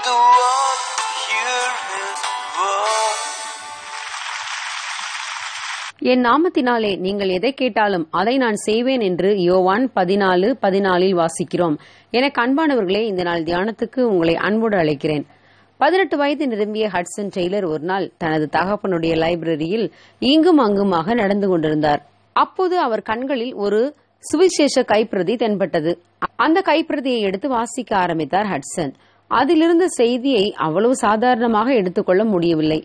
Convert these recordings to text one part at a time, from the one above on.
to want to hear his voice. என் நாமத்தினாலே நீங்கள் எதை கேட்டாலும் அதை நான் செய்வேன் என்று யோவான் 14:14 வாசிக்கிறோம். எனக்கு அன்பானவர்களே, இந்த நாள் தியானத்துக்கு உங்களை அன்போடு அழைக்கிறேன். 18 வயது நிரம்பிய ஹட்சன் டெய்லர் ஒரு நாள் தனது தகப்பனுடைய லைப்ரரியில் இங்கும் அங்குமாக நடந்து கொண்டிருந்தார். அப்போது அவர் கண்களில் ஒரு சுவிசேஷ கைப்பிரதி தென்பட்டது. அந்த கைப்பிரதியை எடுத்து வாசிக்க ஆரம்பித்தார் ஹட்சன். அதிலிருந்த செய்தியை அவ்வளவு சாதாரணமாக எடுத்துக்கொள்ள முடியவில்லை.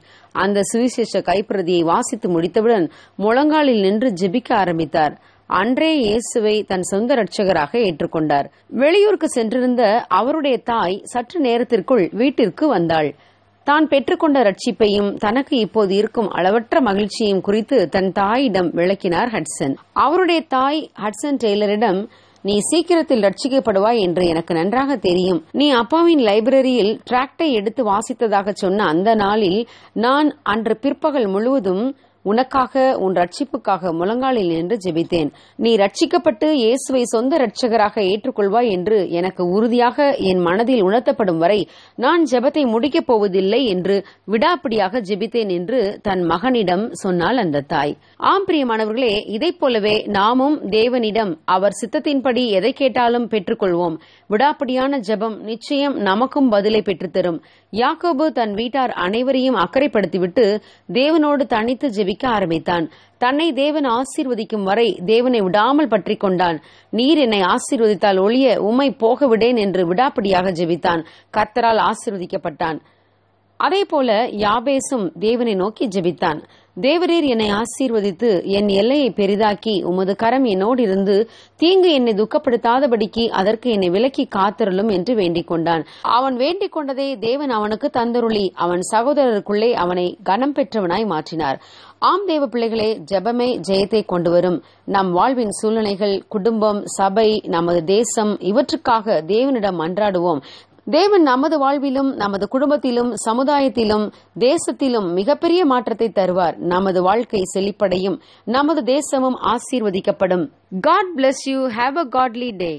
அந்த சுவிசேஷ கைப்பிரதியை வாசித்து முடித்தவுடன் முழங்காலில் நின்று ஜெபிக்க ஆரம்பித்தார். அன்றே இயேசுவை தன் சொந்த இரட்சகராக ஏற்றுக்கொண்டார். வெளியூருக்கு சென்றிருந்த அவருடைய தாய் சற்று நேரத்திற்குள் வீட்டிற்கு வந்தாள். தான் பெற்றுக்கொண்ட ரட்சிப்பையும் தனக்கு இப்போது இருக்கும் அளவற்ற மகிழ்ச்சியையும் குறித்து தன் தாயிடம் விளக்கினார் ஹட்சன். அவருடைய தாய் ஹட்சன் டெய்லரிடம், நீ சீக்கிரத்தில் ரட்சிக்கப்படுவாய் என்று எனக்கு நன்றாக தெரியும். நீ அப்பாவின் லைப்ரரியில் டிராக்டை எடுத்து வாசித்ததாக சொன்ன அந்த நாளில் நான் அன்று பிற்பகல் முழுவதும் உனக்காக, உன் ரட்சிப்புக்காக முழங்காலில் நின்று ஜெபித்தேன். நீ ரட்சிக்கப்பட்டு இயேசுவை சொந்த இரட்சகராக ஏற்றுக்கொள்வாய் என்று எனக்கு உறுதியாக என் மனதில் உணர்த்தப்படும் வரை நான் ஜெபத்தை முடிக்கப் போவதில்லை என்று விடாப்பிடியாக ஜெபித்தேன் என்று தன் மகனிடம் சொன்னாள் அந்த தாய். ஆம் பிரியமானவர்களே, இதைப் போலவே நாமும் தேவனிடம் அவர் சித்தத்தின்படி எதை கேட்டாலும் பெற்றுக்கொள்வோம். விடாப்பிடியான ஜெபம் நிச்சயம் நமக்கும் பதிலை பெற்றுத்தரும். யாக்கோபு தன் வீட்டார் அனைவரையும் அக்கறைப்படுத்திவிட்டு தேவனோடு தனித்து ஜெபிக்க ஆரம்பித்தான். தன்னை தேவன் ஆசீர்வதிக்கும் வரை தேவனை விடாமல் பற்றி கொண்டான். நீர் என்னை ஆசீர்வதித்தால் ஒழிய உம்மை போக விடேன் என்று விடாப்பிடியாக ஜெபித்தான். கர்த்தரால் ஆசீர்வதிக்கப்பட்டான். அதேபோல யாபேசும் தேவனை நோக்கி ஜெபித்தான். தேவரீர் என்னை ஆசீர்வதித்து என் எல்லையை பெரிதாக்கி உமது கரம் என்னோடு இருந்து தீங்கு என்னை துக்கப்படுத்தாதபடிக்கு அதற்கு என்னை விலக்கி காத்தருளும் என்று வேண்டிக் கொண்டான். அவன் வேண்டிக் கொண்டதை தேவன் அவனுக்கு தந்தருளி அவன் சகோதரருக்குள்ளே அவனை கனம் பெற்றவனாய் மாற்றினார். ஆம் தேவ பிள்ளைகளே, ஜெபமே ஜெயத்தை கொண்டு வரும். நம் வாழ்வின் சூழ்நிலைகள், குடும்பம், சபை, நமது தேசம் இவற்றுக்காக தேவனிடம் மன்றாடுவோம். தேவன் நமது வாழ்விலும், நமது குடும்பத்திலும், சமுதாயத்திலும், தேசத்திலும் மிகப்பெரிய மாற்றத்தை தருவார். நமது வாழ்க்கை செழிப்படையும், நமது தேசமும் ஆசீர்வதிக்கப்படும். God bless you. Have a godly day.